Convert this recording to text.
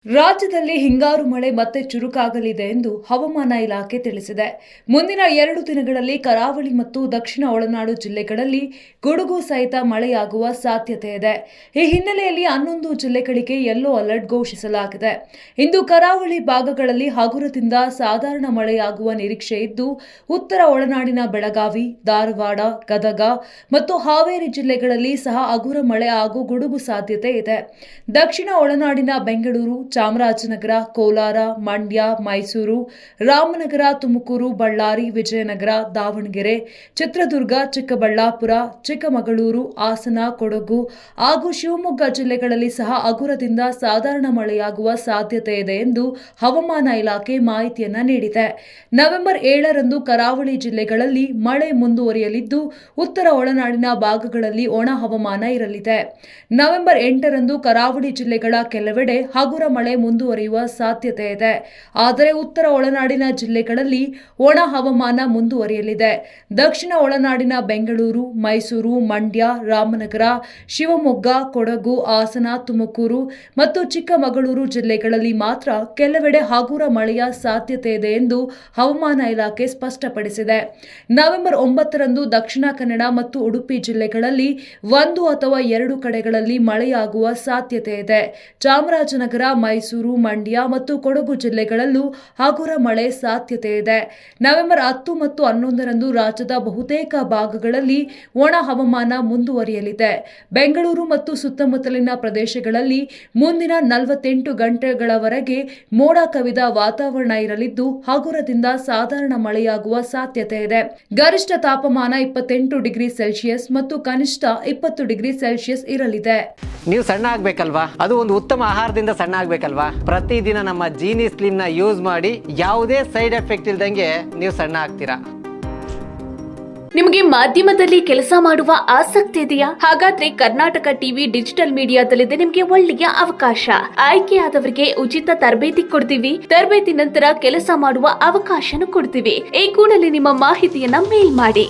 ರಾಜ್ಯದಲ್ಲಿ ಹಿಂಗಾರು ಮಳೆ ಮತ್ತೆ ಚುರುಕಾಗಲಿದೆ ಎಂದು ಹವಾಮಾನ ಇಲಾಖೆ ತಿಳಿಸಿದೆ. ಮುಂದಿನ 2 ದಿನಗಳಲ್ಲಿ ಕರಾವಳಿ ಮತ್ತು ದಕ್ಷಿಣ ಒಳನಾಡು ಜಿಲ್ಲೆಗಳಲ್ಲಿ ಗುಡುಗು ಸಹಿತ ಮಳೆಯಾಗುವ ಸಾಧ್ಯತೆ ಇದೆ. ಈ ಹಿನ್ನೆಲೆಯಲ್ಲಿ 11 ಜಿಲ್ಲೆಗಳಿಗೆ ಯೆಲ್ಲೋ ಅಲರ್ಟ್ ಘೋಷಿಸಲಾಗಿದೆ. ಇಂದು ಕರಾವಳಿ ಭಾಗಗಳಲ್ಲಿ ಹಗುರದಿಂದ ಸಾಧಾರಣ ಮಳೆಯಾಗುವ ನಿರೀಕ್ಷೆ ಇದ್ದು, ಉತ್ತರ ಒಳನಾಡಿನ ಬೆಳಗಾವಿ, ಧಾರವಾಡ, ಗದಗ ಮತ್ತು ಹಾವೇರಿ ಜಿಲ್ಲೆಗಳಲ್ಲಿ ಸಹ ಹಗುರ ಮಳೆ ಹಾಗೂ ಗುಡುಗು ಸಾಧ್ಯತೆ ಇದೆ. ದಕ್ಷಿಣ ಒಳನಾಡಿನ ಬೆಂಗಳೂರು, ಚಾಮರಾಜನಗರ, ಕೋಲಾರ, ಮಂಡ್ಯ, ಮೈಸೂರು, ರಾಮನಗರ, ತುಮಕೂರು, ಬಳ್ಳಾರಿ, ವಿಜಯನಗರ, ದಾವಣಗೆರೆ, ಚಿತ್ರದುರ್ಗ, ಚಿಕ್ಕಬಳ್ಳಾಪುರ, ಚಿಕ್ಕಮಗಳೂರು, ಹಾಸನ, ಕೊಡಗು ಹಾಗೂ ಶಿವಮೊಗ್ಗ ಜಿಲ್ಲೆಗಳಲ್ಲಿ ಸಹ ಹಗುರದಿಂದ ಸಾಧಾರಣ ಮಳೆಯಾಗುವ ಸಾಧ್ಯತೆ ಇದೆ ಎಂದು ಹವಾಮಾನ ಇಲಾಖೆ ಮಾಹಿತಿಯನ್ನ ನೀಡಿದೆ. ನವೆಂಬರ್ 7ರಂದು ಕರಾವಳಿ ಜಿಲ್ಲೆಗಳಲ್ಲಿ ಮಳೆ ಮುಂದುವರಿಯಲಿದ್ದು, ಉತ್ತರ ಒಳನಾಡಿನ ಭಾಗಗಳಲ್ಲಿ ಒಣ ಹವಾಮಾನ ಇರಲಿದೆ. ನವೆಂಬರ್ 8ರಂದು ಕರಾವಳಿ ಜಿಲ್ಲೆಗಳ ಕೆಲವೆಡೆ ಹಗುರ ಮಳೆ ಮುಂದುವರಿಯುವ ಸಾಧ್ಯತೆ ಇದೆ. ಆದರೆ ಉತ್ತರ ಒಳನಾಡಿನ ಜಿಲ್ಲೆಗಳಲ್ಲಿ ಒಣ ಹವಾಮಾನ ಮುಂದುವರಿಯಲಿದೆ. ದಕ್ಷಿಣ ಒಳನಾಡಿನ ಬೆಂಗಳೂರು, ಮೈಸೂರು, ಮಂಡ್ಯ, ರಾಮನಗರ, ಶಿವಮೊಗ್ಗ, ಕೊಡಗು, ಹಾಸನ, ತುಮಕೂರು ಮತ್ತು ಚಿಕ್ಕಮಗಳೂರು ಜಿಲ್ಲೆಗಳಲ್ಲಿ ಮಾತ್ರ ಕೆಲವೆಡೆ ಹಗುರ ಮಳೆಯ ಸಾಧ್ಯತೆ ಇದೆ ಎಂದು ಹವಾಮಾನ ಇಲಾಖೆ ಸ್ಪಷ್ಟಪಡಿಸಿದೆ. ನವೆಂಬರ್ 9ರಂದು ದಕ್ಷಿಣ ಕನ್ನಡ ಮತ್ತು ಉಡುಪಿ ಜಿಲ್ಲೆಗಳಲ್ಲಿ 1 ಅಥವಾ 2 ಕಡೆಗಳಲ್ಲಿ ಮಳೆಯಾಗುವ ಸಾಧ್ಯತೆ ಇದೆ. ಚಾಮರಾಜನಗರ, ಮೈಸೂರು, ಮಂಡ್ಯ ಮತ್ತು ಕೊಡಗು ಜಿಲ್ಲೆಗಳಲ್ಲೂ ಹಗುರ ಮಳೆ ಸಾಧ್ಯತೆ ಇದೆ. ನವೆಂಬರ್ 10 ಮತ್ತು 11ರಂದು ರಾಜ್ಯದ ಬಹುತೇಕ ಭಾಗಗಳಲ್ಲಿ ಒಣ ಹವಾಮಾನ ಮುಂದುವರಿಯಲಿದೆ. ಬೆಂಗಳೂರು ಮತ್ತು ಸುತ್ತಮುತ್ತಲಿನ ಪ್ರದೇಶಗಳಲ್ಲಿ ಮುಂದಿನ 48 ಗಂಟೆಗಳವರೆಗೆ ಮೋಡ ಕವಿದ ವಾತಾವರಣ ಇರಲಿದ್ದು, ಹಗುರದಿಂದ ಸಾಧಾರಣ ಮಳೆಯಾಗುವ ಸಾಧ್ಯತೆ ಇದೆ. ಗರಿಷ್ಠ ತಾಪಮಾನ 28 ಡಿಗ್ರಿ ಸೆಲ್ಸಿಯಸ್ ಮತ್ತು ಕನಿಷ್ಠ 20 ಡಿಗ್ರಿ ಸೆಲ್ಸಿಯಸ್ ಇರಲಿದೆ. ನೀವು ಸಣ್ಣ ಆಗ್ಬೇಕಲ್ವಾ? ಅದು ಒಂದು ಉತ್ತಮ ಆಹಾರದಿಂದ ಸಣ್ಣ ಆಗ್ಬೇಕಲ್ವಾ? ಪ್ರತಿದಿನ ನಮ್ಮ ಜೀನಿ ಸ್ಲಿಮ್ ನ ಯೂಸ್ ಮಾಡಿ ಯಾವುದೇ ಸೈಡ್ ಎಫೆಕ್ಟ್ ಇಲ್ದಂಗೆ ನೀವು ಸಣ್ಣ ಆಗ್ತೀರಾ. ನಿಮಗೆ ಮಾಧ್ಯಮದಲ್ಲಿ ಕೆಲಸ ಮಾಡುವ ಆಸಕ್ತಿ ಇದೆಯಾ? ಹಾಗಾದ್ರೆ ಕರ್ನಾಟಕ ಟಿವಿ ಡಿಜಿಟಲ್ ಮೀಡಿಯಾದಲ್ಲಿದೆ ನಿಮಗೆ ಒಳ್ಳೆಯ ಅವಕಾಶ. ಆಯ್ಕೆಯಾದವರಿಗೆ ಉಚಿತ ತರಬೇತಿ ಕೊಡ್ತೀವಿ. ತರಬೇತಿ ನಂತರ ಕೆಲಸ ಮಾಡುವ ಅವಕಾಶನೂ ಕೊಡ್ತೀವಿ. ಈ ಕೂಡಲೇ ನಿಮ್ಮ ಮಾಹಿತಿಯನ್ನ ಮೇಲ್ ಮಾಡಿ.